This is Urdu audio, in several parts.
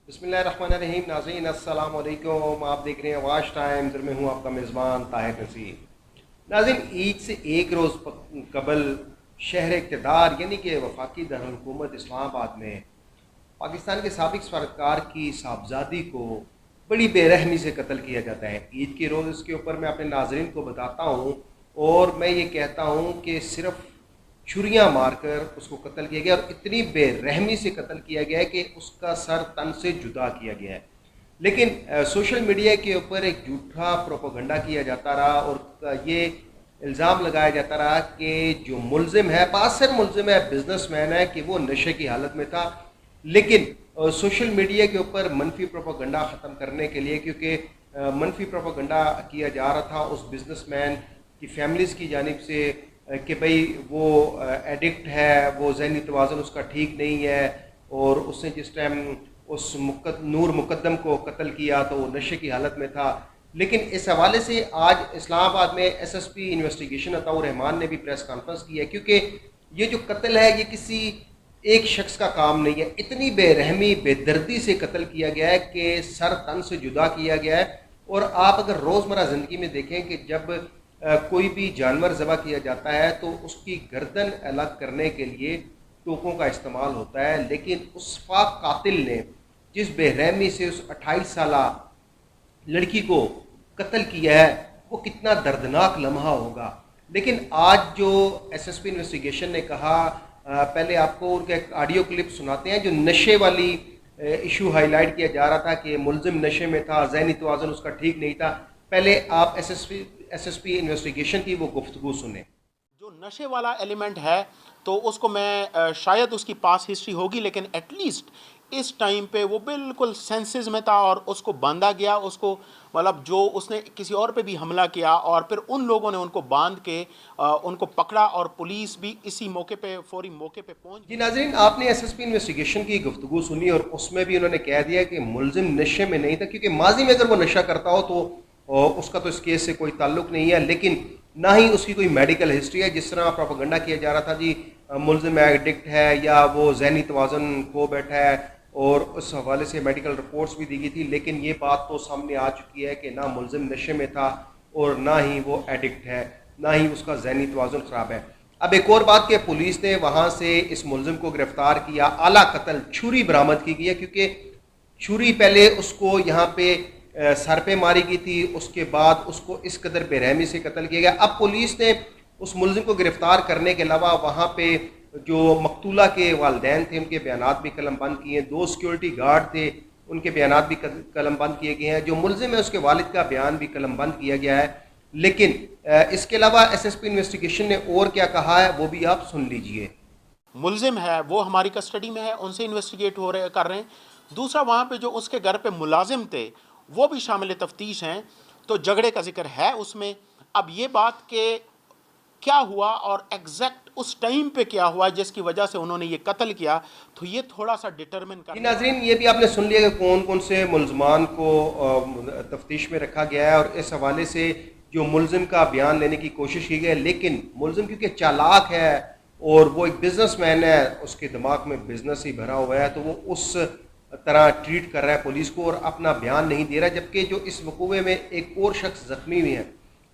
بسم اللہ الرحمن الرحیم. ناظرین السلام علیکم. آپ دیکھ رہے ہیں واش ٹائمز. میں ہوں آپ کا میزبان طاہر نصیر. ناظرین، عید سے ایک روز قبل شہر اقتدار یعنی کہ وفاقی دارالحکومت اسلام آباد میں پاکستان کے سابق سفارتکار کی صاحبزادی کو بڑی بے رحمی سے قتل کیا جاتا ہے. عید کے روز اس کے اوپر میں اپنے ناظرین کو بتاتا ہوں اور میں یہ کہتا ہوں کہ صرف چھریاں مار کر اس کو قتل کیا گیا، اور اتنی بے رحمی سے قتل کیا گیا ہے کہ اس کا سر تن سے جدا کیا گیا ہے. لیکن سوشل میڈیا کے اوپر ایک جھوٹا پروپیگنڈا کیا جاتا رہا اور یہ الزام لگایا جاتا رہا کہ جو ملزم ہے، باثر ملزم ہے، بزنس مین ہے، کہ وہ نشے کی حالت میں تھا. لیکن سوشل میڈیا کے اوپر منفی پروپیگنڈا ختم کرنے کے لیے، کیونکہ منفی پروپیگنڈا کیا جا رہا تھا اس بزنس مین کی فیملیز کی جانب سے کہ بھئی وہ ایڈکٹ ہے، وہ ذہنی توازن اس کا ٹھیک نہیں ہے، اور اس نے جس ٹائم اس نور مقدم کو قتل کیا تو وہ نشے کی حالت میں تھا. لیکن اس حوالے سے آج اسلام آباد میں ایس ایس پی انویسٹیگیشن عطاء الرحمان نے بھی پریس کانفرنس کی ہے، کیونکہ یہ جو قتل ہے یہ کسی ایک شخص کا کام نہیں ہے. اتنی بے رحمی بے دردی سے قتل کیا گیا ہے کہ سر تن سے جدا کیا گیا ہے. اور آپ اگر روزمرہ زندگی میں دیکھیں کہ جب کوئی بھی جانور ذبح کیا جاتا ہے تو اس کی گردن الگ کرنے کے لیے ٹوکوں کا استعمال ہوتا ہے، لیکن اس پاک قاتل نے جس بے رحمی سے اس 28 سالہ لڑکی کو قتل کیا ہے وہ کتنا دردناک لمحہ ہوگا. لیکن آج جو ایس ایس پی انویسٹیگیشن نے کہا، پہلے آپ کو ان کا ایک آڈیو کلپ سناتے ہیں جو نشے والی ایشو ہائی لائٹ کیا جا رہا تھا کہ ملزم نشے میں تھا، ذہنی توازن اس کا ٹھیک نہیں تھا. پہلے آپ ایس ایس پی انویسٹیگیشن کی وہ گفتگو سنیں. جو نشے والا ایلیمنٹ ہے تو اس کو میں شاید اس کی پاس ہسٹری ہوگی، لیکن ایٹ لیسٹ اس ٹائم پہ وہ بالکل سینسز میں تھا اور اس کو باندھا گیا. اس کو مطلب جو اس نے کسی اور پہ بھی حملہ کیا اور پھر ان لوگوں نے ان کو باندھ کے ان کو پکڑا، اور پولیس بھی اسی موقع پہ فوری موقع پہ پہنچ جی گئی. ناظرین، آپ نے ایس ایس پی انویسٹیگیشن کی گفتگو سنی اور اس میں بھی انہوں نے کہہ دیا کہ ملزم نشے میں نہیں تھا، کیونکہ ماضی میں اگر وہ نشہ کرتا ہو تو اس کا تو اس کیس سے کوئی تعلق نہیں ہے. لیکن نہ ہی اس کی کوئی میڈیکل ہسٹری ہے. جس طرح پروپیگنڈا کیا جا رہا تھا جی ملزم ایڈکٹ ہے یا وہ ذہنی توازن کھو بیٹھا ہے، اور اس حوالے سے میڈیکل رپورٹس بھی دی گئی تھی. لیکن یہ بات تو سامنے آ چکی ہے کہ نہ ملزم نشے میں تھا اور نہ ہی وہ ایڈکٹ ہے، نہ ہی اس کا ذہنی توازن خراب ہے. اب ایک اور بات کہ پولیس نے وہاں سے اس ملزم کو گرفتار کیا. اعلیٰ قتل چھری برآمد کی گئی ہے، کیونکہ چھری پہلے اس کو یہاں پہ سر پہ ماری گئی تھی، اس کے بعد اس کو اس قدر بے رحمی سے قتل کیا گیا. اب پولیس نے اس ملزم کو گرفتار کرنے کے علاوہ وہاں پہ جو مقتولہ کے والدین تھے ان کے بیانات بھی قلم بند کیے ہیں. 2 سیکیورٹی گارڈ تھے، ان کے بیانات بھی قلم بند کیے گئے ہیں. جو ملزم ہے اس کے والد کا بیان بھی قلم بند کیا گیا ہے. لیکن اس کے علاوہ ایس ایس پی انویسٹیگیشن نے اور کیا کہا ہے وہ بھی آپ سن لیجئے. ملزم ہے وہ ہماری کسٹڈی میں ہے، ان سے انویسٹیگیٹ کر رہے ہیں. دوسرا، وہاں پہ جو اس کے گھر پہ ملازم تھے وہ بھی شامل تفتیش ہیں، تو جھگڑے کا ذکر ہے اس میں. اب یہ بات کہ کیا ہوا اور ایگزیکٹ اس ٹائم پہ کیا ہوا جس کی وجہ سے انہوں نے یہ قتل کیا، تو یہ تھوڑا سا ڈٹرمن جی کرنا. ناظرین، یہ بھی آپ نے سن لیا کہ کون کون سے ملزمان کو تفتیش میں رکھا گیا ہے، اور اس حوالے سے جو ملزم کا بیان لینے کی کوشش کی گئی ہے. لیکن ملزم کیونکہ چالاک ہے اور وہ ایک بزنس مین ہے، اس کے دماغ میں بزنس ہی بھرا ہوا ہے، تو وہ اس طرح ٹریٹ کر رہا ہے پولیس کو اور اپنا بیان نہیں دے رہا. جبکہ جو اس وقوعے میں ایک اور شخص زخمی ہوئی ہے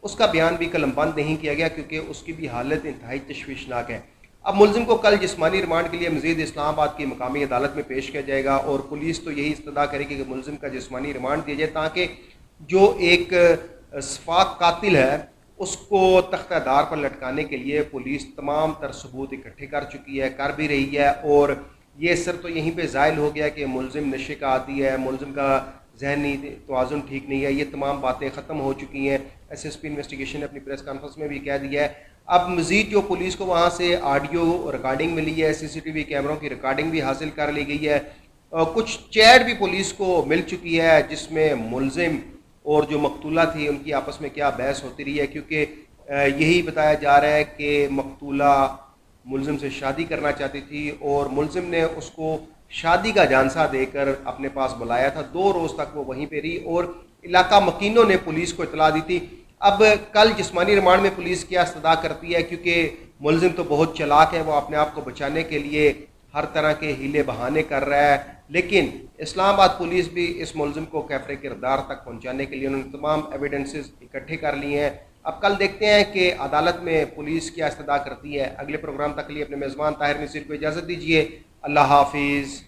اس کا بیان بھی قلم بند نہیں کیا گیا، کیونکہ اس کی بھی حالت انتہائی تشویشناک ہے. اب ملزم کو کل جسمانی ریمانڈ کے لیے مزید اسلام آباد کی مقامی عدالت میں پیش کیا جائے گا، اور پولیس تو یہی استدعا کرے گی کہ ملزم کا جسمانی ریمانڈ دیا جائے، تاکہ جو ایک سفاک قاتل ہے اس کو تختہ دار پر لٹکانے کے لیے پولیس تمام تر ثبوت اکٹھے کر چکی ہے، کر بھی رہی ہے. اور یہ سر تو یہیں پہ زائل ہو گیا کہ ملزم نشے کا عادی ہے، ملزم کا ذہنی توازن ٹھیک نہیں ہے. یہ تمام باتیں ختم ہو چکی ہیں. ایس ایس پی انویسٹیگیشن نے اپنی پریس کانفرنس میں بھی کہہ دیا ہے. اب مزید جو پولیس کو وہاں سے آڈیو ریکارڈنگ ملی ہے، سی سی ٹی وی کیمروں کی ریکارڈنگ بھی حاصل کر لی گئی ہے. کچھ چیٹ بھی پولیس کو مل چکی ہے جس میں ملزم اور جو مقتولہ تھی ان کی آپس میں کیا بحث ہوتی رہی ہے، کیونکہ یہی بتایا جا رہا ہے کہ مقتولہ ملزم سے شادی کرنا چاہتی تھی اور ملزم نے اس کو شادی کا جانسا دے کر اپنے پاس بلایا تھا. 2 روز تک وہ وہیں پہ رہی اور علاقہ مکینوں نے پولیس کو اطلاع دی تھی. اب کل جسمانی ریمانڈ میں پولیس کیا استدعا کرتی ہے، کیونکہ ملزم تو بہت چلاک ہے، وہ اپنے آپ کو بچانے کے لیے ہر طرح کے ہیلے بہانے کر رہا ہے. لیکن اسلام آباد پولیس بھی اس ملزم کو کیفر کردار تک پہنچانے کے لیے انہوں نے تمام ایویڈنسز اکٹھے کر لیے ہیں. اب کل دیکھتے ہیں کہ عدالت میں پولیس کیا استدعا کرتی ہے. اگلے پروگرام تک لیے اپنے میزبان طاہر نصیر کو اجازت دیجیے. اللہ حافظ.